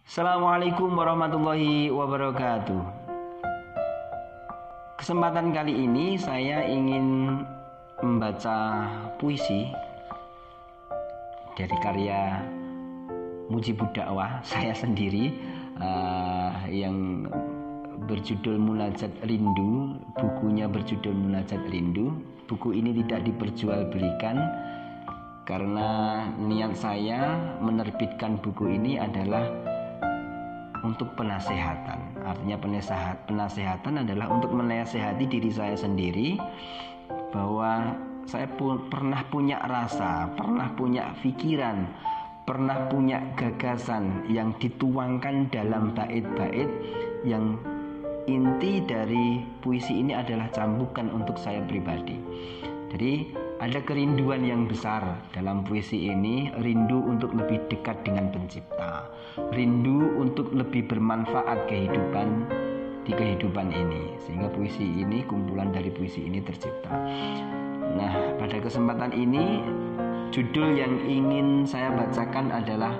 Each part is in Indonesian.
Assalamualaikum warahmatullahi wabarakatuh. Kesempatan kali ini saya ingin membaca puisi dari karya Mujibud Dakwah saya sendiri yang berjudul Munajat Rindu. Bukunya berjudul Munajat Rindu. Buku ini tidak diperjualbelikan karena niat saya menerbitkan buku ini adalah untuk penasehatan. Artinya penasehatan adalah untuk menasehati diri saya sendiri bahwa saya pernah punya rasa, pernah punya pikiran, pernah punya gagasan yang dituangkan dalam bait-bait yang inti dari puisi ini adalah cambukan untuk saya pribadi. Jadi ada kerinduan yang besar dalam puisi ini, rindu untuk lebih dekat dengan pencipta, rindu untuk lebih bermanfaat di kehidupan ini, sehingga puisi ini, kumpulan dari puisi ini tercipta. Nah, pada kesempatan ini judul yang ingin saya bacakan adalah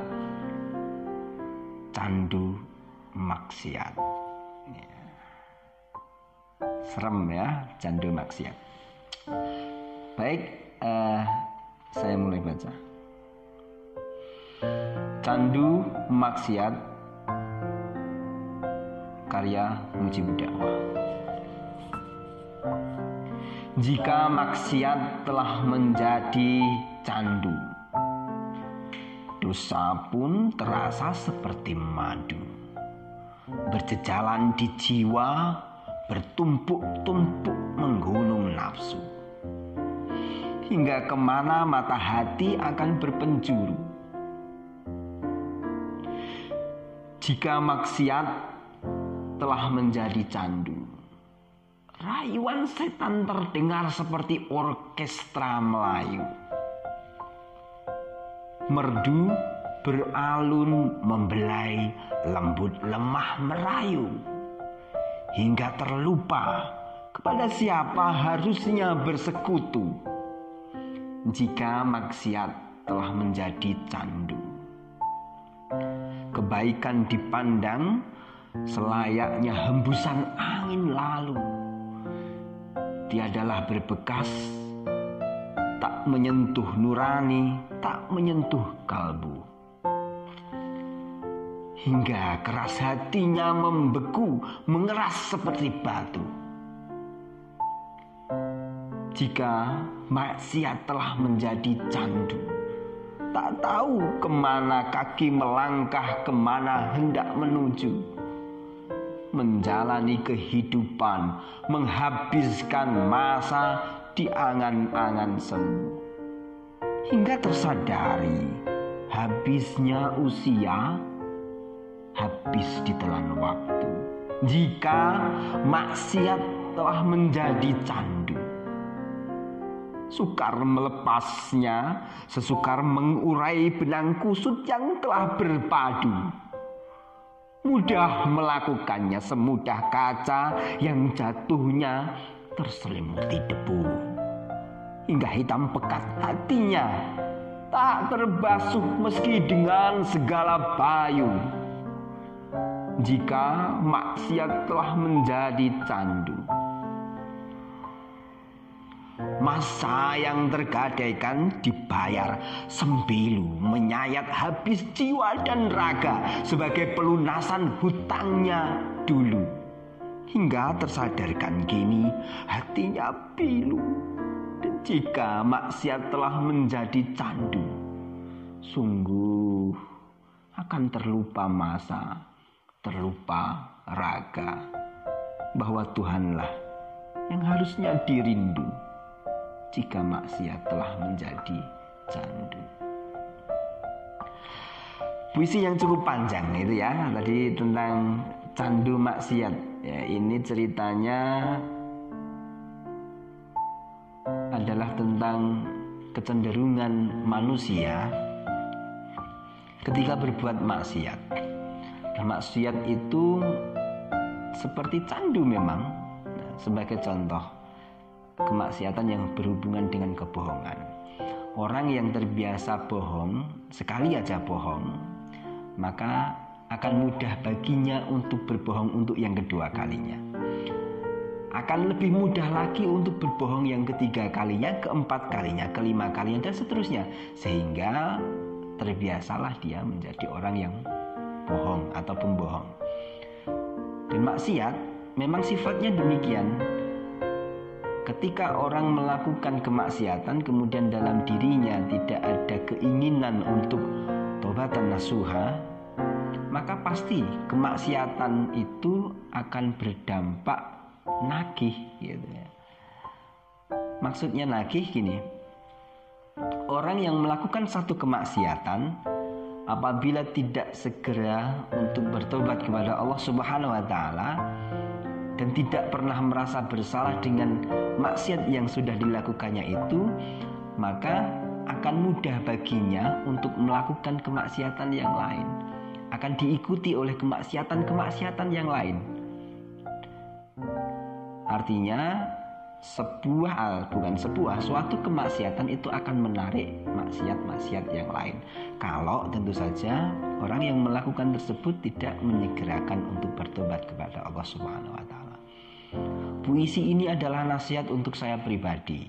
Candu Maksiat. Serem ya, candu maksiat. Baik, saya mulai baca. Candu Maksiat, karya Mujibud Dakwah. Jika maksiat telah menjadi candu, dosa pun terasa seperti madu, berjejalan di jiwa, bertumpuk-tumpuk menggunung nafsu. Hingga kemana mata hati akan berpenjuru. Jika maksiat telah menjadi candu, rayuan setan terdengar seperti orkestra Melayu. Merdu beralun membelai, lembut lemah merayu. Hingga terlupa kepada siapa harusnya bersekutu. Jika maksiat telah menjadi candu, kebaikan dipandang selayaknya hembusan angin lalu. Tiadalah berbekas, tak menyentuh nurani, tak menyentuh kalbu. Hingga keras hatinya membeku, mengeras seperti batu. Jika maksiat telah menjadi candu, tak tahu kemana kaki melangkah, kemana hendak menuju. Menjalani kehidupan, menghabiskan masa di angan-angan semu. Hingga tersadari habisnya usia, habis ditelan waktu. Jika maksiat telah menjadi candu, sukar melepasnya, sesukar mengurai benang kusut yang telah berpadu. Mudah melakukannya semudah kaca yang jatuhnya terselimuti debu. Hingga hitam pekat hatinya, tak terbasuh meski dengan segala payung. Jika maksiat telah menjadi candu, masa yang tergadaikan dibayar sembilu, menyayat habis jiwa dan raga sebagai pelunasan hutangnya dulu. Hingga tersadarkan kini hatinya pilu. Dan jika maksiat telah menjadi candu, sungguh akan terlupa masa, terlupa raga, bahwa Tuhanlah yang harusnya dirindu jika maksiat telah menjadi candu. Puisi yang cukup panjang itu ya, tadi tentang candu maksiat. Ya, ini ceritanya adalah tentang kecenderungan manusia ketika berbuat maksiat. Nah, maksiat itu seperti candu memang. Nah, sebagai contoh, kemaksiatan yang berhubungan dengan kebohongan. Orang yang terbiasa bohong, sekali aja bohong, maka akan mudah baginya untuk berbohong untuk yang kedua kalinya. Akan lebih mudah lagi untuk berbohong yang ketiga kalinya, keempat kalinya, kelima kalinya, dan seterusnya. Sehingga terbiasalah dia menjadi orang yang bohong atau pembohong. Dan maksiat memang sifatnya demikian. Ketika orang melakukan kemaksiatan kemudian dalam dirinya tidak ada keinginan untuk taubatan nasuha, maka pasti kemaksiatan itu akan berdampak nagih gitu ya. Maksudnya nagih gini. Orang yang melakukan satu kemaksiatan apabila tidak segera untuk bertobat kepada Allah Subhanahu wa taala dan tidak pernah merasa bersalah dengan maksiat yang sudah dilakukannya itu, maka akan mudah baginya untuk melakukan kemaksiatan yang lain, akan diikuti oleh kemaksiatan yang lain. Artinya suatu kemaksiatan itu akan menarik maksiat-maksiat yang lain, kalau tentu saja orang yang melakukan tersebut tidak menyegerakan untuk bertobat kepada Allah Subhanahu wa taala. Puisi ini adalah nasihat untuk saya pribadi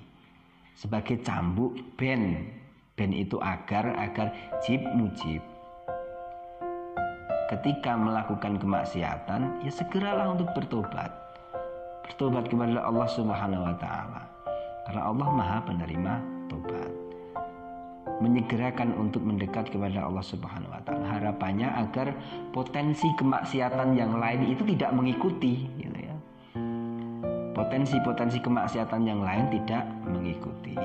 sebagai cambuk ben itu agar jib mujib. Ketika melakukan kemaksiatan, ya segeralah untuk bertobat kepada Allah Subhanahu wa taala, karena Allah Maha penerima tobat. Menyegerakan untuk mendekat kepada Allah Subhanahu wa taala, harapannya agar potensi kemaksiatan yang lain itu tidak mengikuti gitu ya. Potensi kemaksiatan yang lain tidak mengikuti.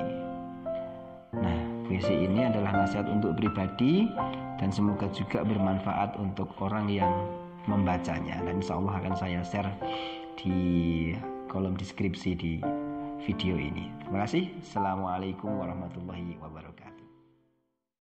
Nah, puisi ini adalah nasihat untuk pribadi dan semoga juga bermanfaat untuk orang yang membacanya, dan insya Allah akan saya share di kolom deskripsi di video ini. Terima kasih. Assalamualaikum warahmatullahi wabarakatuh.